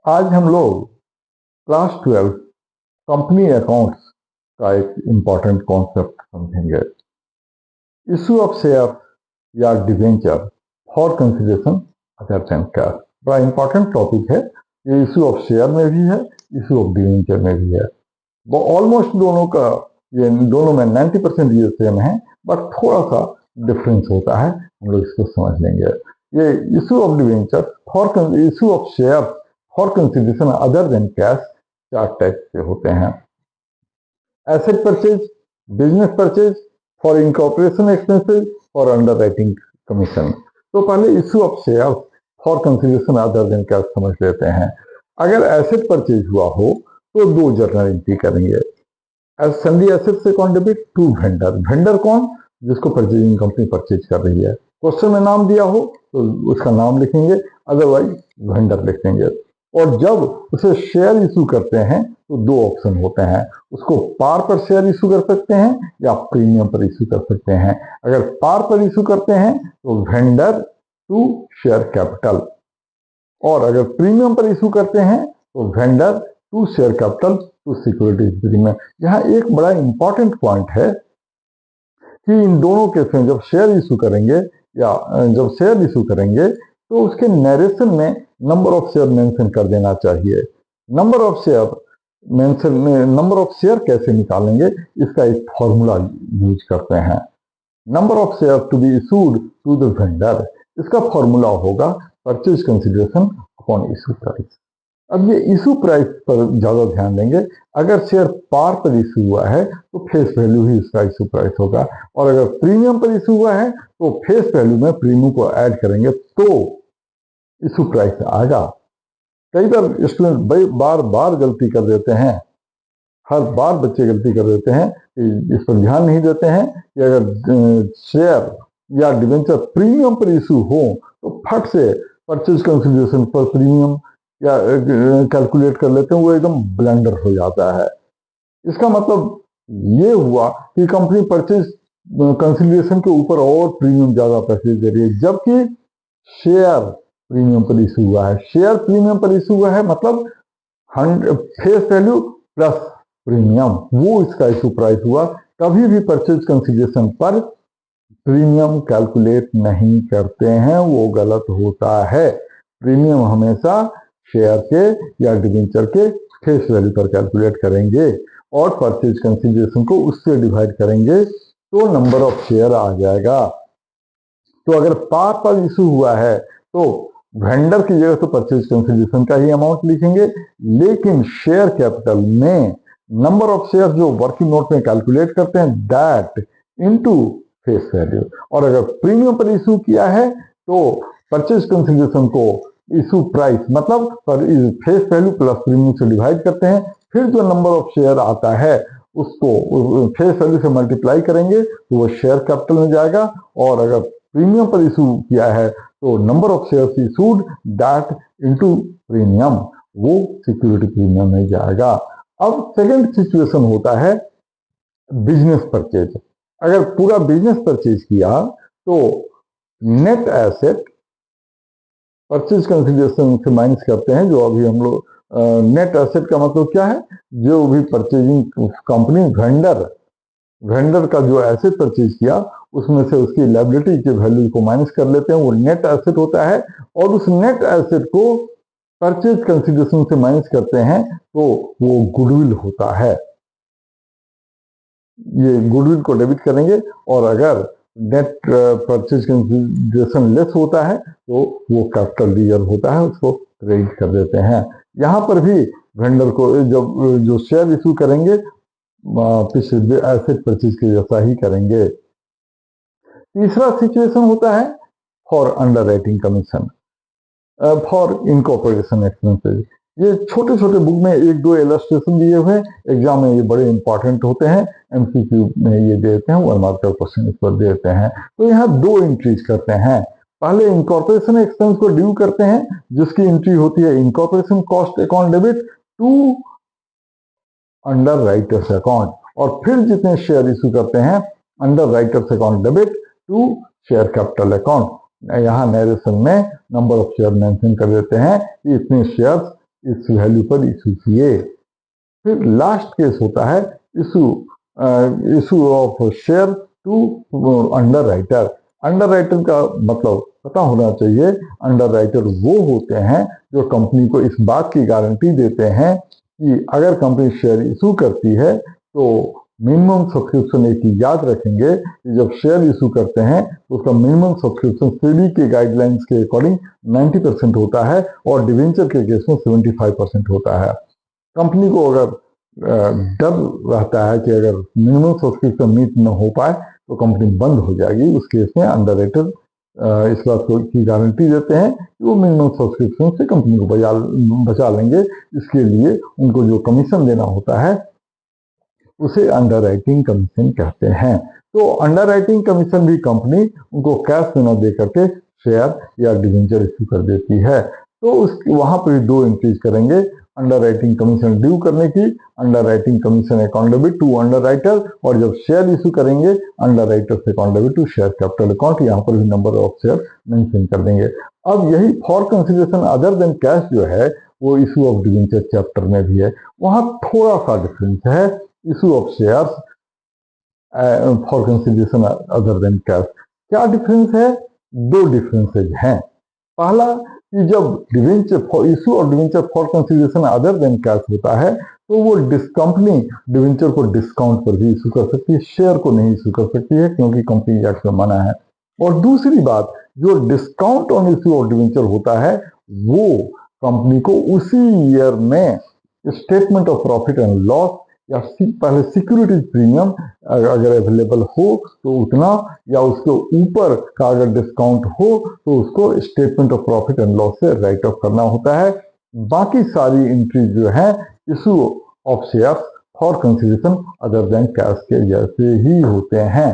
आज हम लोग क्लास 12 कंपनी अकाउंट्स का एक इंपॉर्टेंट कॉन्सेप्ट समझेंगे। इशू ऑफ शेयर या debenture for consideration other than cash बड़ा इंपॉर्टेंट टॉपिक है। ये इशू ऑफ शेयर में भी है, इशू ऑफ डिवेंचर में भी है। वो ऑलमोस्ट दोनों का ये दोनों में 90% ये सेम है, बट थोड़ा सा डिफरेंस होता है। हम लोग इसको समझ लेंगे। ये issue of debenture for issue of share for consideration other than cash 4 type से होते हैं। Asset purchase, business purchase, for incorporation expenses, for under writing commission. तो पहले issue of share for consideration other than cash समझ लेते हैं। अगर asset purchase हुआ हो तो 2 जर्नल एंट्री करेंगे। सन्डी एसेट से कौन डेबिट टू वेंडर। वेंडर कौन? जिसको परचेजिंग कंपनी परचेज कर रही है। क्वेश्चन में नाम दिया हो तो उसका नाम लिखेंगे, अदरवाइज वेंडर लिखेंगे। और जब उसे शेयर इशू करते हैं तो 2 ऑप्शन होते हैं। उसको पार पर शेयर इशू कर सकते हैं या प्रीमियम पर इशू कर सकते हैं। अगर पार पर इशू करते हैं तो वेंडर टू शेयर कैपिटल, और अगर प्रीमियम पर इशू करते हैं तो vendor to share capital to security premium. यहाँ एक बड़ा इंपॉर्टेंट पॉइंट है कि इन दोनों केस में जब शेयर इशू करेंगे या जब शेयर इशू करेंगे तो उसके नरेशन में नंबर ऑफ शेयर मेंशन कर देना चाहिए। नंबर ऑफ शेयर कैसे निकालेंगे, इसका एक फॉर्मूला यूज करते हैं। Number of share to be issued to the vendor, इसका फॉर्मूला होगा purchase consideration upon issue price. अब ये इशू प्राइस पर ज्यादा ध्यान देंगे। अगर शेयर पार पर इशू हुआ है तो फेस वैल्यू ही इसका इशू प्राइस होगा, और अगर प्रीमियम पर इशू हुआ है तो फेस वैल्यू में प्रीमियम को ऐड करेंगे तो इशू प्राइस आएगा। कई बार स्टूडेंट बार बार गलती कर देते हैं, हर बार बच्चे गलती कर देते हैं कि इस पर ध्यान नहीं देते हैं कि अगर शेयर या डिवेंचर प्रीमियम पर इशू हो तो फट से परचेज कंसिडरेशन पर प्रीमियम या कैलकुलेट कर लेते हैं, वो एकदम ब्लंडर हो जाता है। इसका मतलब ये हुआ कि कंपनी परचेज कंसिडरेशन के ऊपर और प्रीमियम ज्यादा पैसे दे रही है, जबकि शेयर प्रीमियम पर इशू हुआ है। शेयर प्रीमियम पर इशू हुआ है मतलब फेस वैल्यू प्लस प्रीमियम, वो इसका इशू प्राइस हुआ। कभी भी परचेज कंसिडरेशन पर प्रीमियम कैलकुलेट नहीं करते हैं, वो गलत होता है। प्रीमियम हमेशा शेयर के या डिवेंचर के फेस वैल्यू पर कैलकुलेट करेंगे और परचेज कंसिडरेशन को उससे डिवाइड करेंगे तो नंबर ऑफ शेयर आ जाएगा। तो अगर पार पर इशू हुआ है तो वेंडर की जगह तो परचेज कंसिडरेशन का ही अमाउंट लिखेंगे, लेकिन शेयर कैपिटल में नंबर ऑफ शेयर जो वर्किंग नोट में कैलकुलेट करते हैं दैट इनटू फेस वैल्यू। और अगर प्रीमियम पर इशू किया है तो परचेज कंसिडरेशन को इशू प्राइस मतलब पर फेस वैल्यू प्लस प्रीमियम से डिवाइड करते हैं, फिर जो नंबर ऑफ शेयर आता है उसको फेस वैल्यू से मल्टीप्लाई करेंगे तो वो शेयर कैपिटल में जाएगा। और अगर प्रीमियम पर इशू किया है तो number of shares issued that into premium, वो सिक्योरिटी प्रीमियम में जाएगा। अब सेकंड सिचुएशन होता है बिजनेस परचेज। अगर पूरा बिजनेस परचेज किया तो नेट एसेट परचेज कंसिडरेशन से माइनस करते हैं। जो अभी हम लोग नेट एसेट का मतलब क्या है, जो भी परचेजिंग कंपनी वेंडर का जो एसेट परचेज किया उसमें से उसकी लायबिलिटी के वैल्यू को माइनस कर लेते हैं, वो नेट एसेट होता है। और उस नेट एसेट को परचेज कंसिडरेशन से माइनस करते हैं तो वो गुडविल होता है। ये गुडविल को डेबिट करेंगे, और अगर नेट परचेज कंसिडरेशन लेस होता है तो वो कैपिटल रिजर्व होता है, उसको क्रेडिट कर देते हैं। यहाँ पर भी वेंडर को जब जो शेयर इशू करेंगे पिछले एसेट परचेज के जैसा ही करेंगे। तीसरा सिचुएशन होता है for under writing commission for incorporation expenses. ये छोटे छोटे बुक में 1-2 इलस्ट्रेशन दिए हुए, एग्जाम में ये बड़े इंपॉर्टेंट होते हैं। एमसीक्यू में ये देते हैं, 1 मार्क का क्वेश्चन इस पर देते हैं। तो यहाँ 2 एंट्रीज करते हैं। पहले इनकॉर्पोरेशन एक्सपेंस को ड्यू करते हैं, जिसकी एंट्री होती है incorporation cost account debit to underwriters account, और फिर जितने शेयर इशू करते हैं underwriters account debit to share capital account. यहाँ नरेशन में नंबर ऑफ शेयर मेंशन कर देते हैं कि इतने शेयर्स इस वैल्यू पर इशू किए। फिर लास्ट केस होता है issue of share to underwriter. Underwriter का मतलब पता होना चाहिए। अंडर राइटर वो होते हैं जो कंपनी को इस बात की गारंटी देते हैं कि अगर कंपनी शेयर इशू करती है तो मिनिमम सब्सक्रिप्शन एक ही याद रखेंगे कि जब शेयर इशू करते हैं तो उसका मिनिमम सब्सक्रिप्शन सेबी के गाइडलाइंस के अकॉर्डिंग 90% होता है और डिवेंचर के केस में 75% होता है। कंपनी को अगर डर रहता है कि अगर मिनिमम सब्सक्रिप्शन मीट न हो पाए तो कंपनी बंद हो जाएगी, उस केस में अंडर राइटर इस बात की गारंटी देते हैं कि वो मिनिमम सब्सक्रिप्शन से कंपनी को बचा लेंगे। इसके लिए उनको जो कमीशन देना होता है उसे अंडर राइटिंग कमीशन कहते हैं। तो अंडर राइटिंग कमीशन भी कंपनी उनको कैश में न दे करके शेयर या डिवेंचर इश्यू कर देती है। तो उस वहां पर दो एंट्रीज करेंगे अंडर राइटिंग कमीशन ड्यू करने की, underwriting commission account debit to underwriter, और जब शेयर इशू करेंगे अंडर राइटर से account debit to share capital account. यहाँ पर भी नंबर ऑफ शेयर मेंशन कर देंगे। अब यही for consideration other than cash जो है वो इशू ऑफ डिवेंचर चैप्टर में भी है, वहां थोड़ा सा डिफरेंस है। Issue of shares for consideration other than cash, क्या डिफरेंस है? दो डिफरेंसेज हैं। पहला कि जब डिवेंचर इशू और debenture for consideration other than cash होता है तो वो कंपनी डिवेंचर को डिस्काउंट पर भी इशू कर सकती है, शेयर को नहीं इशू कर सकती है क्योंकि कंपनी एक्ट में मना है। और दूसरी बात, जो discount on issue of debenture होता है वो कंपनी को उसी ईयर में statement of profit and loss या पहले सिक्योरिटीज प्रीमियम अगर अवेलेबल हो तो उतना, या उसके ऊपर का अगर डिस्काउंट हो तो उसको statement of profit and loss से राइट ऑफ करना होता है। बाकी सारी एंट्री जो है issue of shares for consideration other than cash के जैसे ही होते हैं।